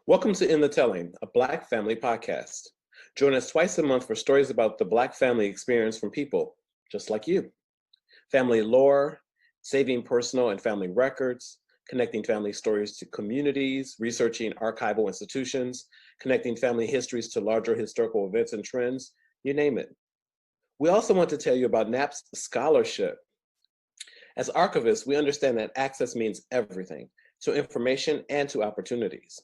Welcome to In the Telling, a Black family podcast. Join us twice a month for stories about the Black family experience from people just like you. Family lore, saving personal and family records, connecting family stories to communities, researching archival institutions, connecting family histories to larger historical events and trends, you name it. We also want to tell you about NAP's scholarship. As archivists, we understand that access means everything, to information and to opportunities.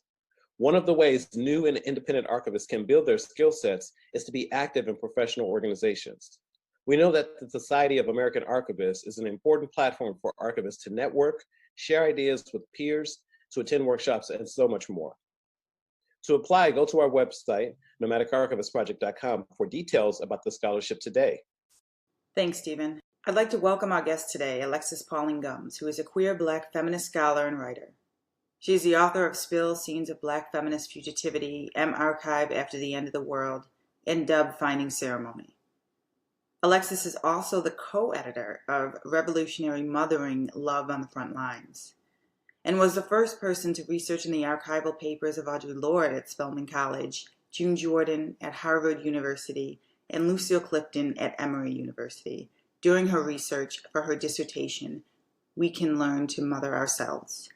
One of the ways new and independent archivists can build their skill sets is to be active in professional organizations. We know that the Society of American Archivists is an important platform for archivists to network, share ideas with peers, to attend workshops, and so much more. To apply, go to our website, nomadicarchivistproject.com, for details about the scholarship today. Thanks, Stephen. I'd like to welcome our guest today, Alexis Pauline Gumbs, who is a queer Black feminist scholar and writer. She is the author of Spill Scenes of Black Feminist Fugitivity, Archive After the End of the World, and Dub Finding Ceremony. Alexis is also the co-editor of Revolutionary Mothering, Love on the Front Lines, and was the first person to research in the archival papers of Audre Lorde at Spelman College, June Jordan at Harvard University, and Lucille Clifton at Emory University during her research for her dissertation, We Can Learn to Mother Ourselves.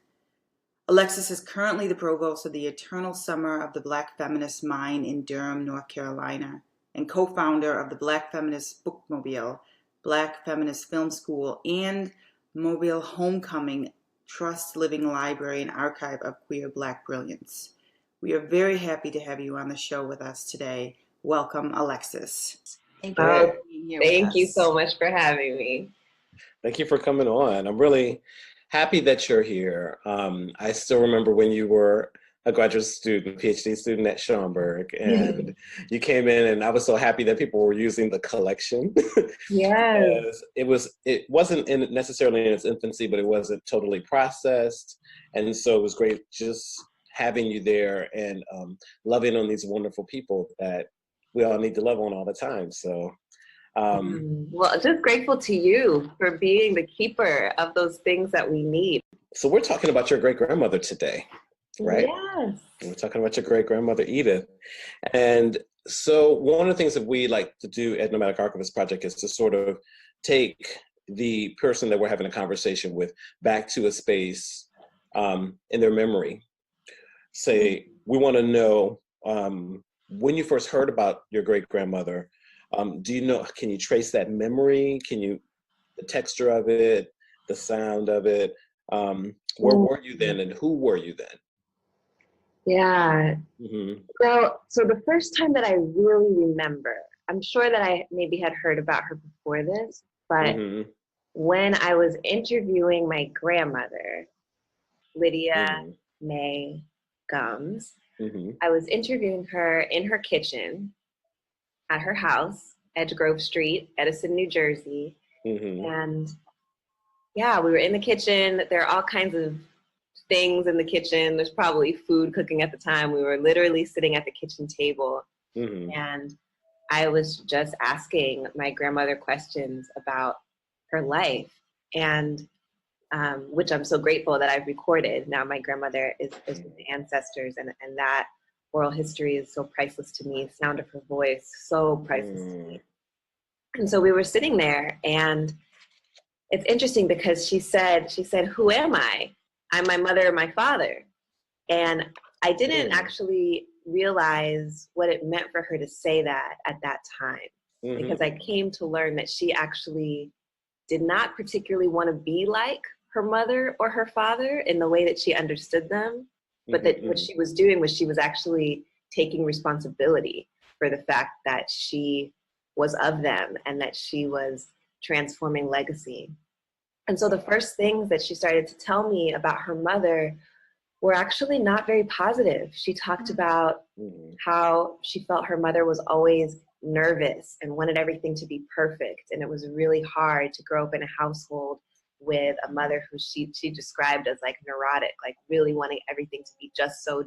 Alexis is currently the provost of the Eternal Summer of the Black Feminist Mind in Durham, North Carolina, and co-founder of the Black Feminist Bookmobile, Black Feminist Film School, and Mobile Homecoming Trust Living Library and Archive of Queer Black Brilliance. We are very happy to have you on the show with us today. Welcome, Alexis. Thank you so much for having me. Thank you for coming on. I'm really happy that you're here. I still remember when you were a graduate student, PhD student at Schaumburg, and you came in, and I was so happy that people were using the collection. Yes. It wasn't necessarily in its infancy, but it wasn't totally processed. And so it was great just having you there and loving on these wonderful people that we all need to love on all the time. So well, just grateful to you for being the keeper of those things that we need. So we're talking about your great-grandmother today, right? Yes. We're talking about your great-grandmother, Edith. And so one of the things that we like to do at Nomadic Archivist Project is to sort of take the person that we're having a conversation with back to a space in their memory. Say, we want to know when you first heard about your great-grandmother, do you know, can you trace that memory? The texture of it, the sound of it? Where were you then and who were you then? Yeah. So the first time that I really remember, I'm sure that I maybe had heard about her before this, but when I was interviewing my grandmother, Lydia May Gumbs, I was interviewing her in her kitchen at her house, Edge Grove Street, Edison, New Jersey. And yeah, we were in the kitchen. There are all kinds of things in the kitchen. There's probably food cooking at the time. We were literally sitting at the kitchen table. And I was just asking my grandmother questions about her life, and which I'm so grateful that I've recorded. Now my grandmother is with the ancestors, and that oral history is so priceless to me. The sound of her voice, so priceless to me. And so we were sitting there, and it's interesting because she said, who am I? I'm my mother and my father. And I didn't actually realize what it meant for her to say that at that time, because I came to learn that she actually did not particularly want to be like her mother or her father in the way that she understood them. But that what she was doing was she was actually taking responsibility for the fact that she was of them and that she was transforming legacy. And so the first things that she started to tell me about her mother were actually not very positive. She talked about how she felt her mother was always nervous and wanted everything to be perfect. And it was really hard to grow up in a household with a mother who she described as like neurotic, like really wanting everything to be just so.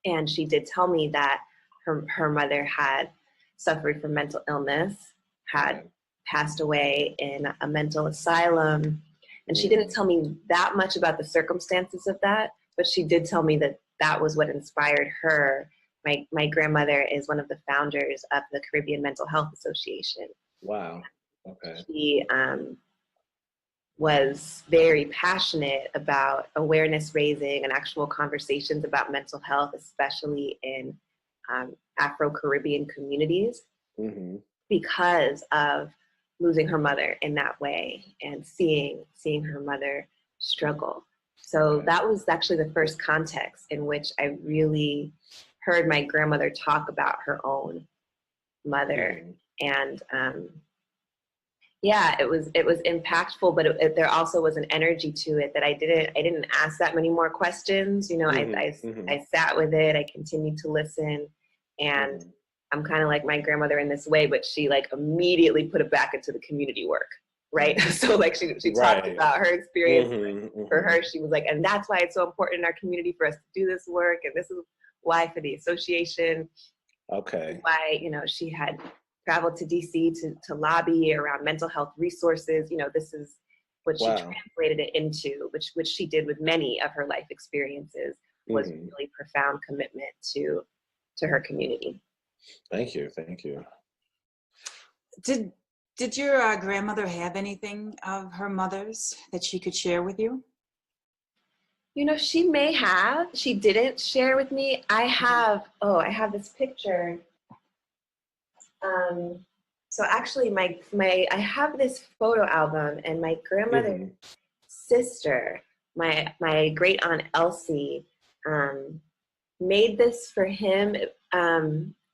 And she did tell me that her mother had suffered from mental illness, had passed away in a mental asylum. And she didn't tell me that much about the circumstances of that, but she did tell me that that was what inspired her. My grandmother is one of the founders of the Caribbean Mental Health Association. Wow. Okay. She was very passionate about awareness raising and actual conversations about mental health, especially in Afro-Caribbean communities, because of losing her mother in that way and seeing her mother struggle. So that was actually the first context in which I really heard my grandmother talk about her own mother. And yeah, it was impactful, but there also was an energy to it that I didn't ask that many more questions. You know, I sat with it, I continued to listen, and I'm kind of like my grandmother in this way, but she like immediately put it back into the community work, right? So like she talked about her experience. For her, she was like, and that's why it's so important in our community for us to do this work, and this is why for the association. Why, you know, she had traveled to DC to lobby around mental health resources. You know, this is what she translated it into, which she did with many of her life experiences, was really profound commitment to her community. Thank you. Did your grandmother have anything of her mother's that she could share with you? You know, she may have. She didn't share with me. I have this picture. So actually I have this photo album, and my grandmother's sister, my great aunt Elsie, made this for him.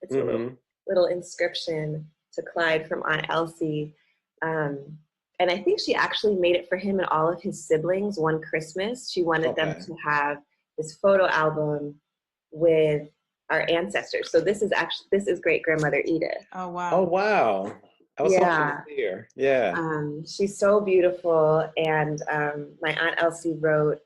It's a little inscription to Clyde from Aunt Elsie. And I think she actually made it for him and all of his siblings one Christmas. She wanted them to have this photo album with our ancestors. So this is great grandmother Edith. Oh wow. Oh wow. I was hoping to see her. Yeah. She's so beautiful. And my Aunt Elsie wrote,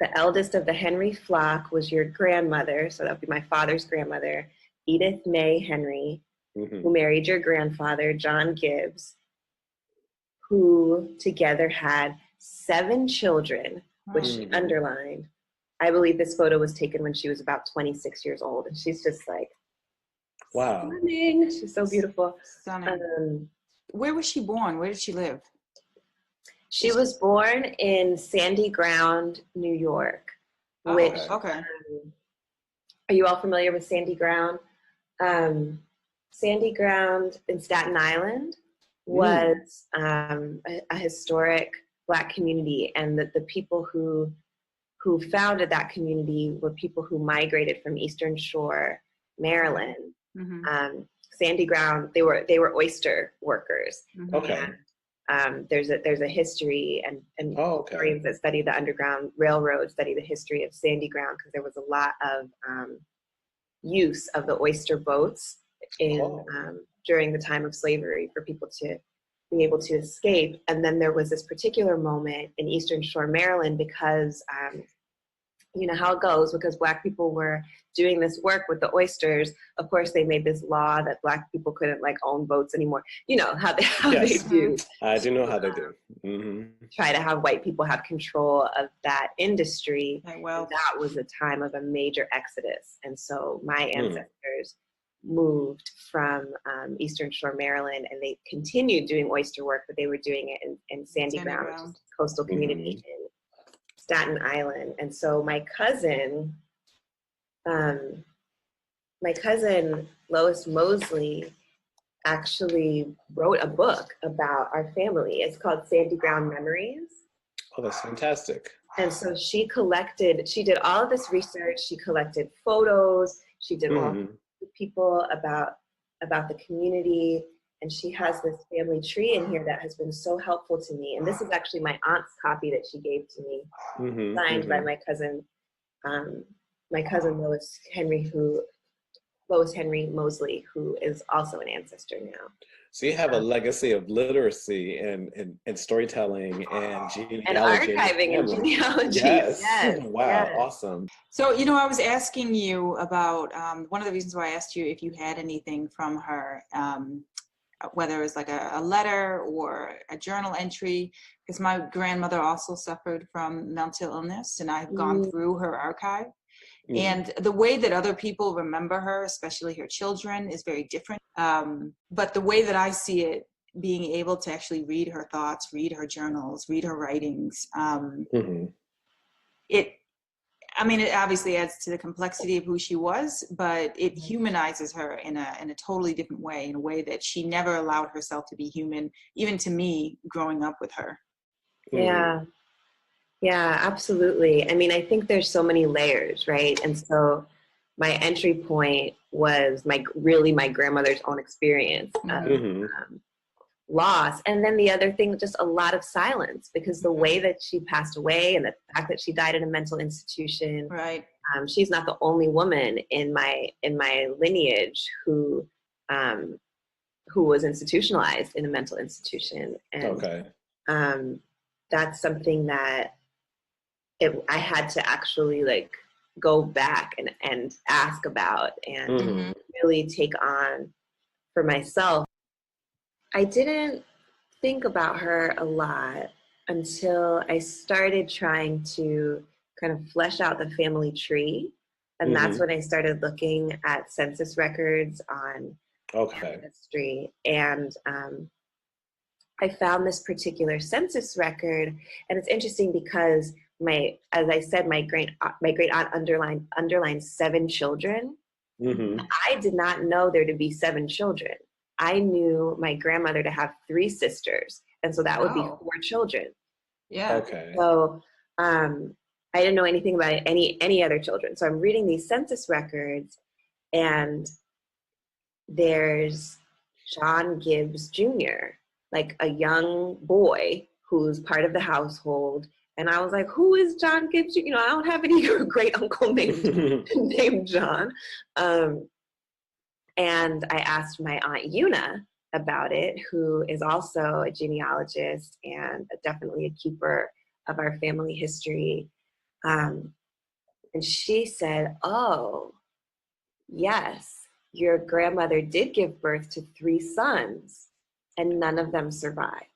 "The eldest of the Henry flock was your grandmother," so that would be my father's grandmother, Edith May Henry, who married your grandfather, John Gibbs, who together had 7 children, which she underlined. I believe this photo was taken when she was about 26 years old. And she's just like, stunning. She's so beautiful. Stunning. Where was she born? Where did she live? She was born in Sandy Ground, New York. Which, are you all familiar with Sandy Ground? Sandy Ground in Staten Island was a historic Black community, and the people who founded that community were people who migrated from Eastern Shore, Maryland. Sandy Ground, they were oyster workers. And, there's a history, and historians that study the Underground Railroad study the history of Sandy Ground, because there was a lot of use of the oyster boats during the time of slavery for people to be able to escape. And then there was this particular moment in Eastern Shore, Maryland, because you know how it goes, because Black people were doing this work with the oysters. Of course, they made this law that Black people couldn't like own boats anymore. You know how they do. I do know how they do. Try to have white people have control of that industry. Well, that was a time of a major exodus. And so my ancestors moved from Eastern Shore, Maryland, and they continued doing oyster work, but they were doing it in Sandy Ground, which is a coastal community in Staten Island. And so my cousin Lois Mosley actually wrote a book about our family. It's called Sandy Ground Memories. Oh, that's fantastic. And so she did all of this research. She collected photos. She did all people about the community, and she has this family tree in here that has been so helpful to me. And this is actually my aunt's copy that she gave to me, signed by my cousin Lois Henry Mosley, who is also an ancestor now. So you have a legacy of literacy and storytelling and genealogy. And archiving and genealogy. Yes. Yes. Wow. Yes. Awesome. So, I was asking you about, one of the reasons why I asked you if you had anything from her, whether it was like a letter or a journal entry, because my grandmother also suffered from mental illness, and I've gone through her archive. And the way that other people remember her, especially her children, is very different. But the way that I see it, being able to actually read her thoughts, read her journals, read her writings, it obviously adds to the complexity of who she was, but it humanizes her in a totally different way, in a way that she never allowed herself to be human, even to me growing up with her. Yeah. Yeah, absolutely. I mean, I think there's so many layers, right? And so my entry point was my grandmother's own experience of loss. And then the other thing, just a lot of silence, because the way that she passed away and the fact that she died in a mental institution, right? She's not the only woman in my lineage who was institutionalized in a mental institution. And that's something that I had to actually go back and ask about and really take on for myself. I didn't think about her a lot until I started trying to kind of flesh out the family tree. And that's when I started looking at census records on history. And I found this particular census record, and it's interesting because as I said, my great aunt underlined 7 children. I did not know there to be 7 children. I knew my grandmother to have 3 sisters, and so that would be 4 children. Yeah. Okay. So I didn't know anything about any other children. So I'm reading these census records, and there's John Gibbs Jr., like a young boy who's part of the household. And I was like, who is John Gibbs? I don't have any great uncle named John. And I asked my Aunt Una about it, who is also a genealogist and definitely a keeper of our family history. And she said, oh, yes, your grandmother did give birth to 3 sons, and none of them survived.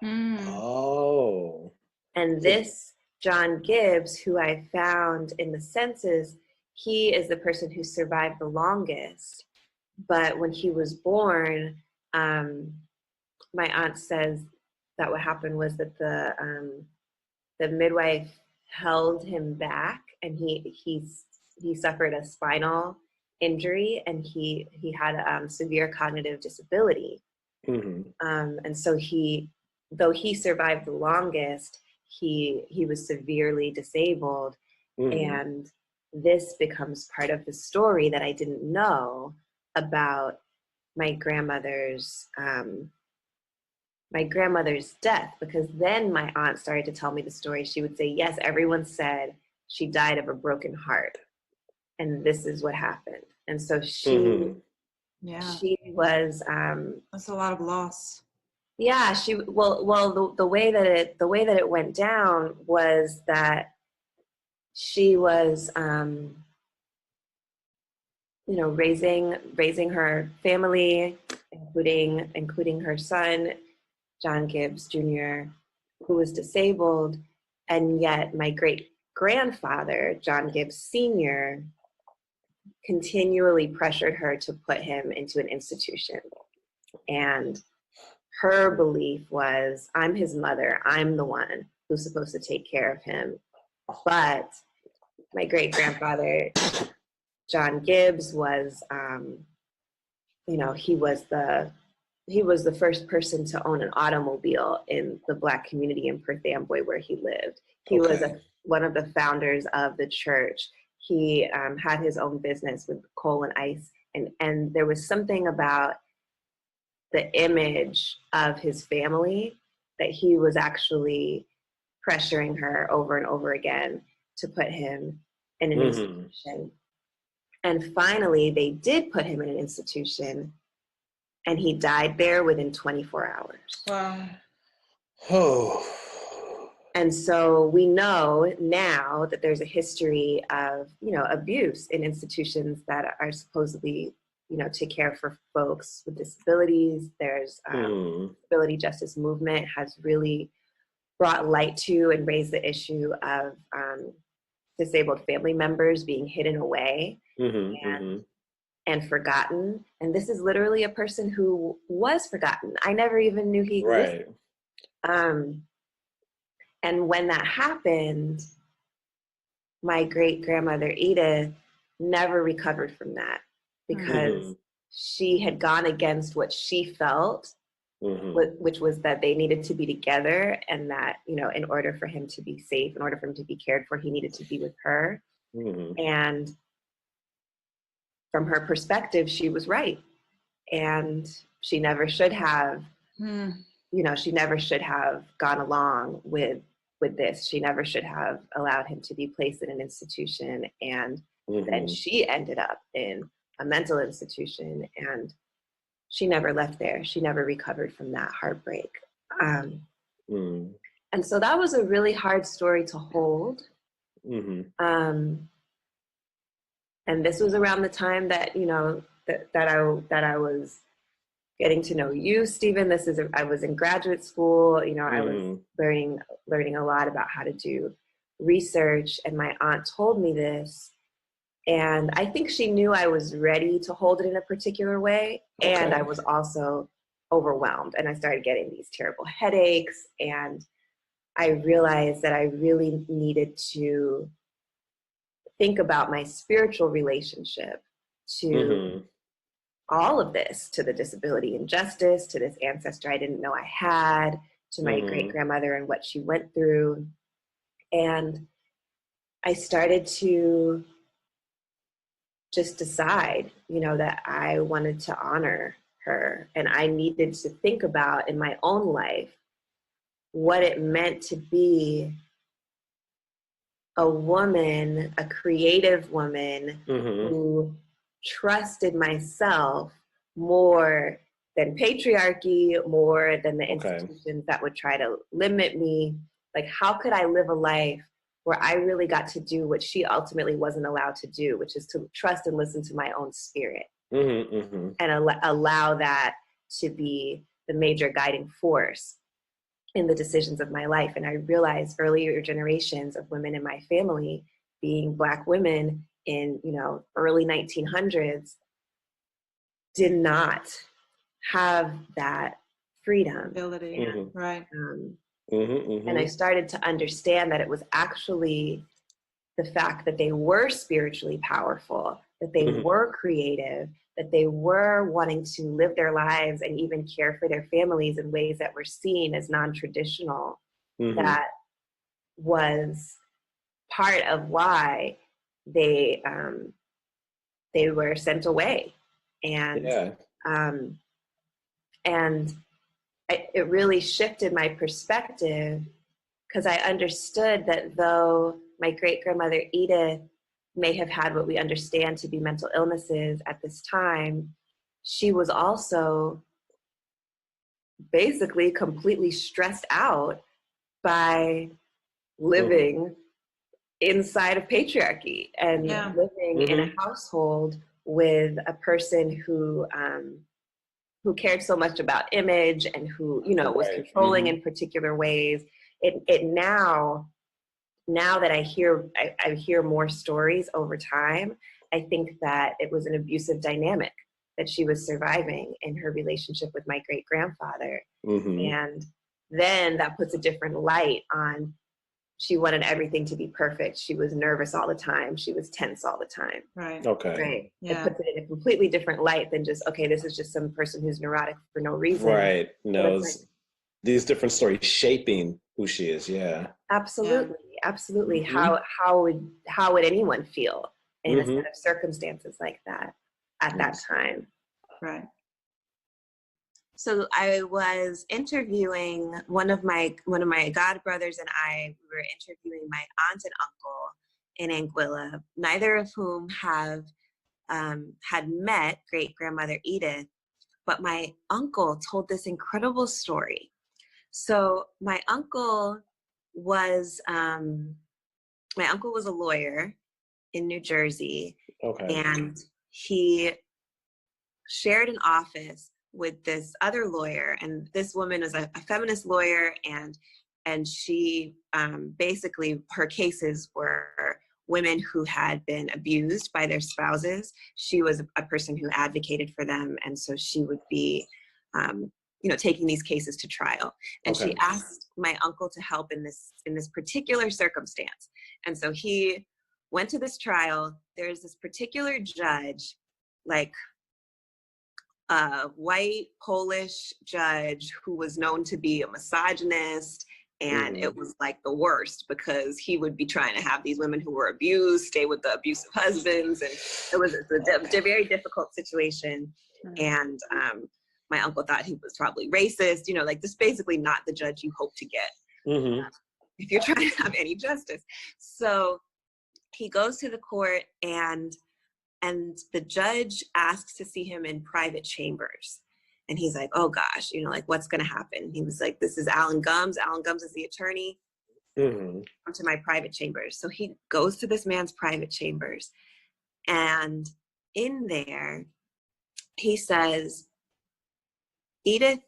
Oh. And this John Gibbs, who I found in the census, he is the person who survived the longest. But when he was born, my aunt says that what happened was that the midwife held him back, and he suffered a spinal injury, and he had a severe cognitive disability. And so though he survived the longest, he was severely disabled. And this becomes part of the story that I didn't know about my grandmother's death, because then my aunt started to tell me the story. She would say, yes, everyone said she died of a broken heart, and this is what happened. And so she was that's a lot of loss. Yeah, the way that it went down was that she was raising her family, including her son, John Gibbs Jr., who was disabled, and yet my great-grandfather, John Gibbs Sr., continually pressured her to put him into an institution. And her belief was, I'm his mother, I'm the one who's supposed to take care of him. But my great-grandfather, John Gibbs, was, he was the first person to own an automobile in the Black community in Perth Amboy where he lived. He was one of the founders of the church. He had his own business with coal and ice, and there was something about the image of his family that he was actually pressuring her over and over again to put him in an institution. And finally, they did put him in an institution, and he died there within 24 hours. Wow. Oh. And so we know now that there's a history of, abuse in institutions that are supposedly, take care for folks with disabilities. There's disability justice movement has really brought light to and raised the issue of disabled family members being hidden away and forgotten. And this is literally a person who was forgotten. I never even knew he existed. Right. And when that happened, my great-grandmother Edith never recovered from that because she had gone against what she felt, which was that they needed to be together, and that, in order for him to be safe, in order for him to be cared for, he needed to be with her. And from her perspective, she was right. And she never should have, she never should have gone along with this. She never should have allowed him to be placed in an institution. And then she ended up in a mental institution, and she never left there. She never recovered from that heartbreak. And so that was a really hard story to hold. And this was around the time that, that I was getting to know you, Stephen. I was in graduate school. I was learning a lot about how to do research, and my aunt told me this, and I think she knew I was ready to hold it in a particular way, and I was also overwhelmed, and I started getting these terrible headaches, and I realized that I really needed to think about my spiritual relationship to all of this, to the disability injustice, to this ancestor I didn't know I had, to my great-grandmother and what she went through. And I started to just decide, that I wanted to honor her, and I needed to think about in my own life what it meant to be a woman, a creative woman who trusted myself more than patriarchy, more than the institutions that would try to limit me. Like, how could I live a life where I really got to do what she ultimately wasn't allowed to do, which is to trust and listen to my own spirit and allow that to be the major guiding force in the decisions of my life. And I realized earlier generations of women in my family, being Black women in, early 1900s, did not have that freedom. Ability, right. And I started to understand that it was actually the fact that they were spiritually powerful, that they were creative, that they were wanting to live their lives and even care for their families in ways that were seen as non-traditional, that was part of why they were sent away. And it really shifted my perspective, because I understood that though my great-grandmother Edith may have had what we understand to be mental illnesses at this time, she was also basically completely stressed out by living inside of patriarchy and living in a household with a person who cared so much about image and who, was controlling in particular ways. It now that I hear more stories over time, I think that it was an abusive dynamic that she was surviving in her relationship with my great-grandfather. And then that puts a different light on, she wanted everything to be perfect. She was nervous all the time. She was tense all the time. Right. Right. Yeah. It puts it in a completely different light than just, okay, this is just some person who's neurotic for no reason. Right. No, these different stories shaping who she is. Yeah. Absolutely. Yeah. Absolutely. How would anyone feel in a set of circumstances like that at that time? Right. So I was interviewing one of my godbrothers, and we were interviewing my aunt and uncle in Anguilla, neither of whom have had met great-grandmother Edith, but my uncle told this incredible story. So my uncle was a lawyer in New Jersey. Okay. And he shared an office with this other lawyer, and this woman is a feminist lawyer, and she basically, her cases were women who had been abused by their spouses. She was a person who advocated for them, and so she would be taking these cases to trial. And Okay. she asked my uncle to help in this particular circumstance. And so he went to this trial. There's this particular judge, like a white Polish judge who was known to be a misogynist, and it was like the worst, because he would be trying to have these women who were abused stay with the abusive husbands, and it was a very difficult situation. And my uncle thought he was probably racist, like just basically not the judge you hope to get if you're trying to have any justice. So he goes to the court, and the judge asks to see him in private chambers. And he's like, oh gosh, what's going to happen? He was like, this is Alan Gumbs. Alan Gumbs is the attorney. Come to my private chambers. So he goes to this man's private chambers. And in there, he says, Edith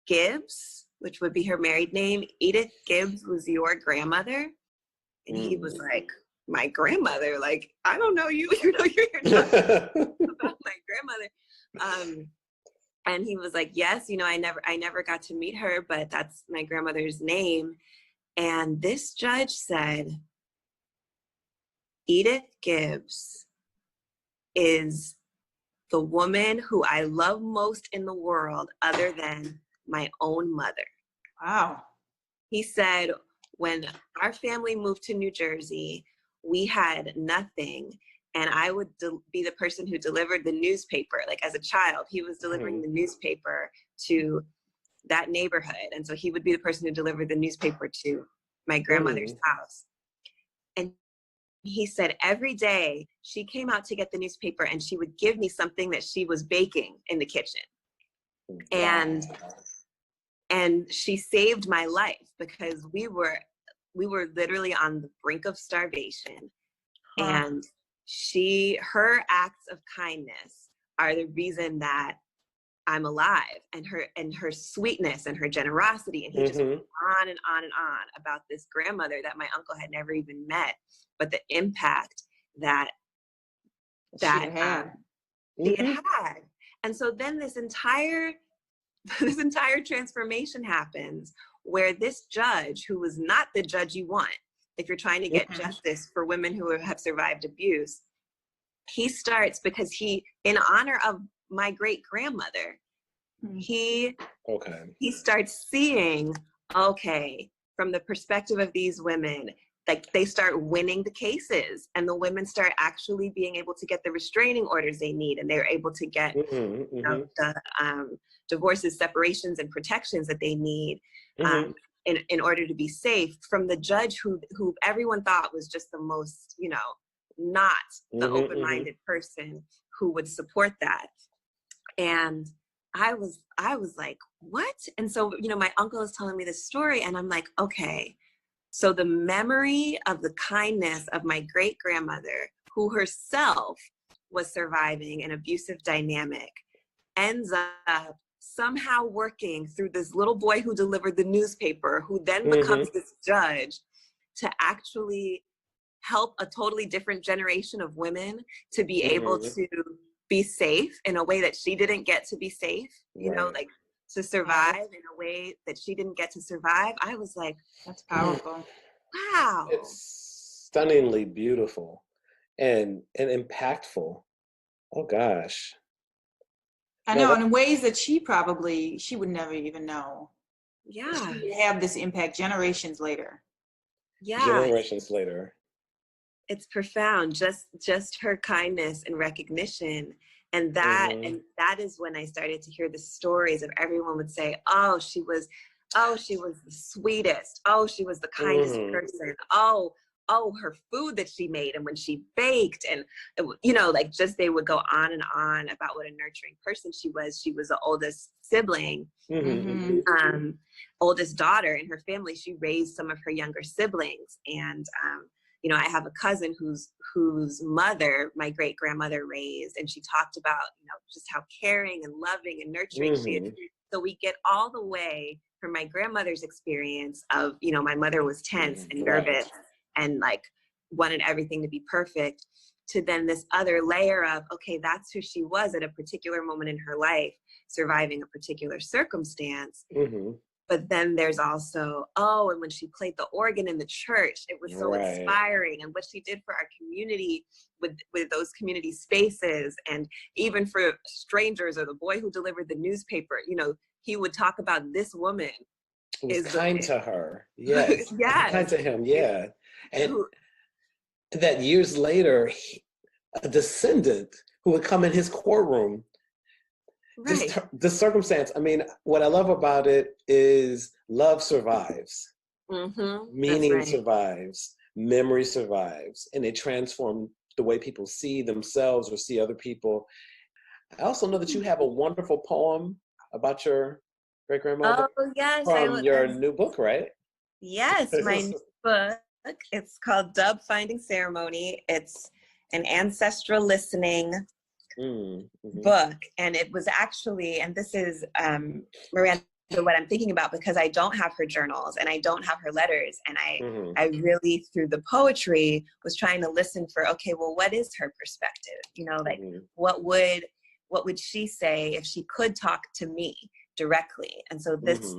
Gibbs, which would be her married name, Edith Gibbs was your grandmother? And he was like, my grandmother? Like, I don't know you. You're talking about my grandmother. And he was like, yes, I never got to meet her, but that's my grandmother's name. And this judge said, Edith Gibbs is the woman who I love most in the world, other than my own mother. Wow. He said, when our family moved to New Jersey, we had nothing. And I would be the person who delivered the newspaper. Like as a child, he was delivering the newspaper to that neighborhood. And so he would be the person who delivered the newspaper to my grandmother's house. And he said every day she came out to get the newspaper, and she would give me something that she was baking in the kitchen. And she saved my life, because we were literally on the brink of starvation. And her acts of kindness are the reason that I'm alive, and her sweetness and her generosity. And he just went on and on and on about this grandmother that my uncle had never even met, but the impact that she had had. And so then this entire transformation happens, where this judge, who was not the judge you want if you're trying to get justice for women who have survived abuse, he starts, because in honor of my great grandmother, he starts seeing, from the perspective of these women, like they start winning the cases, and the women start actually being able to get the restraining orders they need, and they're able to get the divorces, separations, and protections that they need in order to be safe, from the judge who everyone thought was just the most, not the open-minded person who would support that. And I was like, what? And so, my uncle is telling me this story, and I'm like, okay, so the memory of the kindness of my great grandmother, who herself was surviving an abusive dynamic, ends up somehow working through this little boy who delivered the newspaper, who then becomes this judge, to actually help a totally different generation of women to be able to be safe in a way that she didn't get to be safe, like to survive in a way that she didn't get to survive. I was like, that's powerful. Wow. It's stunningly beautiful and impactful. Oh gosh. I know, in ways that she would never even know. Yeah. She would have this impact generations later. Yeah. Generations later. It's profound, just her kindness and recognition. And that is when I started to hear the stories of everyone would say, oh, she was the sweetest. Oh, she was the kindest person. Oh, her food that she made and when she baked, and you know, like, just they would go on and on about what a nurturing person she was. She was the oldest sibling, oldest daughter in her family. She raised some of her younger siblings, and you know, I have a cousin whose mother my great grandmother raised, and she talked about, you know, just how caring and loving and nurturing she is. So we get all the way from my grandmother's experience of, you know, my mother was tense and nervous and like wanted everything to be perfect, to then this other layer of, okay, that's who she was at a particular moment in her life, surviving a particular circumstance. But then there's also, and when she played the organ in the church, it was so inspiring, and what she did for our community with those community spaces, and even for strangers, or the boy who delivered the newspaper, you know, he would talk about this woman. Who was kind to her. Yes. Kind to him, yeah. And that years later, a descendant who would come in his courtroom. The circumstance, I mean, what I love about it is love survives, meaning survives, memory survives, and it transforms the way people see themselves or see other people. I also know that you have a wonderful poem about your great-grandmother. Oh, yes. From your new book, right? Yes, my new book. It's called Dub Finding Ceremony. It's an ancestral listening book, and it was actually, and this is Miranda, what I'm thinking about, because I don't have her journals and I don't have her letters, and I really, through the poetry, was trying to listen for, okay, well, what is her perspective? You know, like what would she say if she could talk to me directly? And so this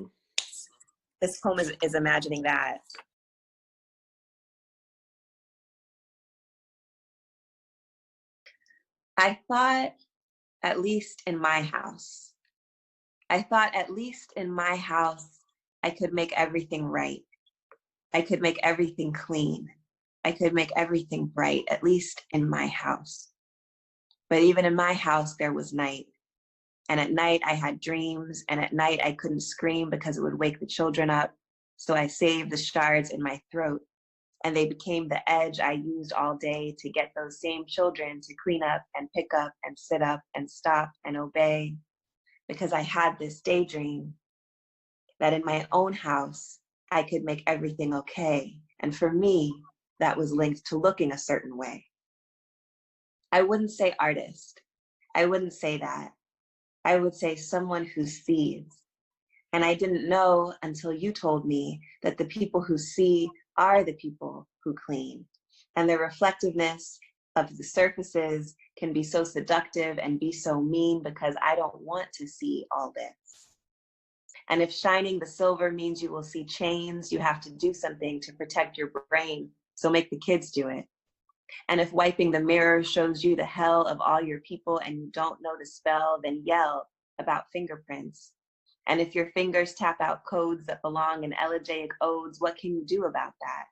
poem is imagining that. I thought, at least in my house, I could make everything right. I could make everything clean. I could make everything bright, at least in my house. But even in my house, there was night. And at night, I had dreams. And at night, I couldn't scream because it would wake the children up. So I saved the shards in my throat. And they became the edge I used all day to get those same children to clean up and pick up and sit up and stop and obey. Because I had this daydream that in my own house, I could make everything okay. And for me, that was linked to looking a certain way. I wouldn't say artist. I wouldn't say that. I would say someone who sees. And I didn't know until you told me that the people who see are the people who clean. And the reflectiveness of the surfaces can be so seductive and be so mean, because I don't want to see all this. And if shining the silver means you will see chains, you have to do something to protect your brain. So make the kids do it. And if wiping the mirror shows you the hell of all your people and you don't know the spell, then yell about fingerprints. And if your fingers tap out codes that belong in elegiac odes, what can you do about that?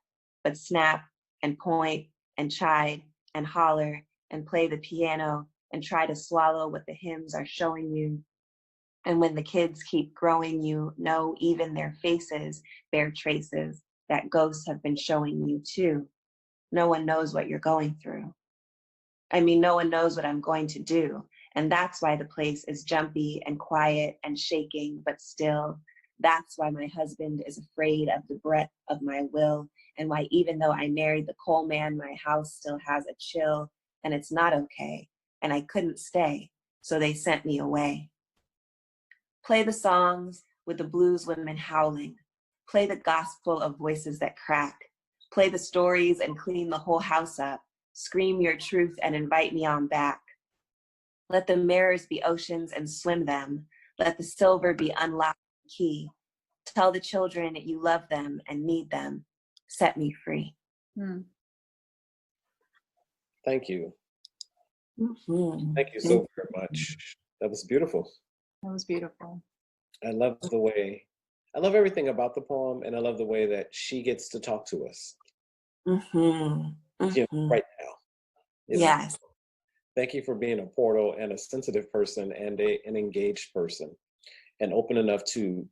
But snap and point and chide and holler and play the piano and try to swallow what the hymns are showing you. And when the kids keep growing, you know even their faces bear traces that ghosts have been showing you too. No one knows what you're going through. I mean, no one knows what I'm going to do. And that's why the place is jumpy and quiet and shaking, but still. That's why my husband is afraid of the breath of my will, and why even though I married the coal man, my house still has a chill, and it's not okay, and I couldn't stay, so they sent me away. Play the songs with the blues women howling. Play the gospel of voices that crack. Play the stories and clean the whole house up. Scream your truth and invite me on back. Let the mirrors be oceans and swim them. Let the silver be unlocked key. Tell the children you love them and need them. Set me free. Thank you. Thank you so very much. That was beautiful. That was beautiful. I love everything about the poem, and I love the way that she gets to talk to us. Right now. Yes. Thank you for being a portal and a sensitive person and an engaged person, and open enough to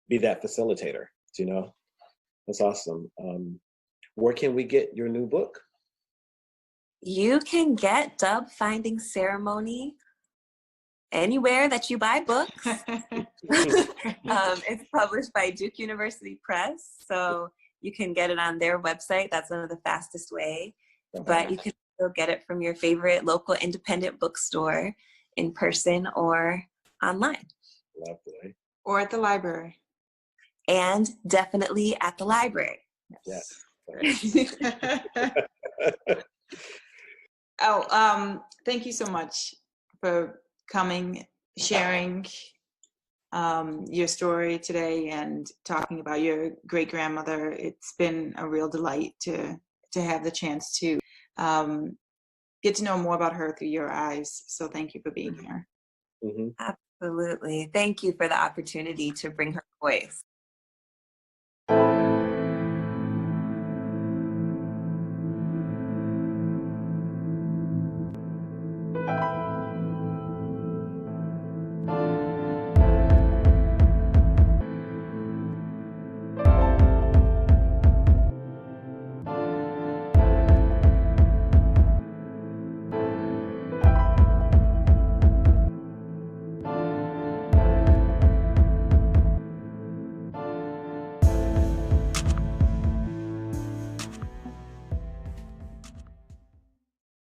be that facilitator. You know, that's awesome. where can we get your new book? You can get Dub Finding Ceremony anywhere that you buy books. It's published by Duke University Press, so you can get it on their website. That's one of the fastest way. But you can still get it from your favorite local independent bookstore in person or online. Lovely. Or at the library. And definitely at the library. Yes. Thank you so much for coming, sharing your story today and talking about your great-grandmother. It's been a real delight to have the chance to get to know more about her through your eyes. So thank you for being here. Absolutely. Thank you for the opportunity to bring her voice.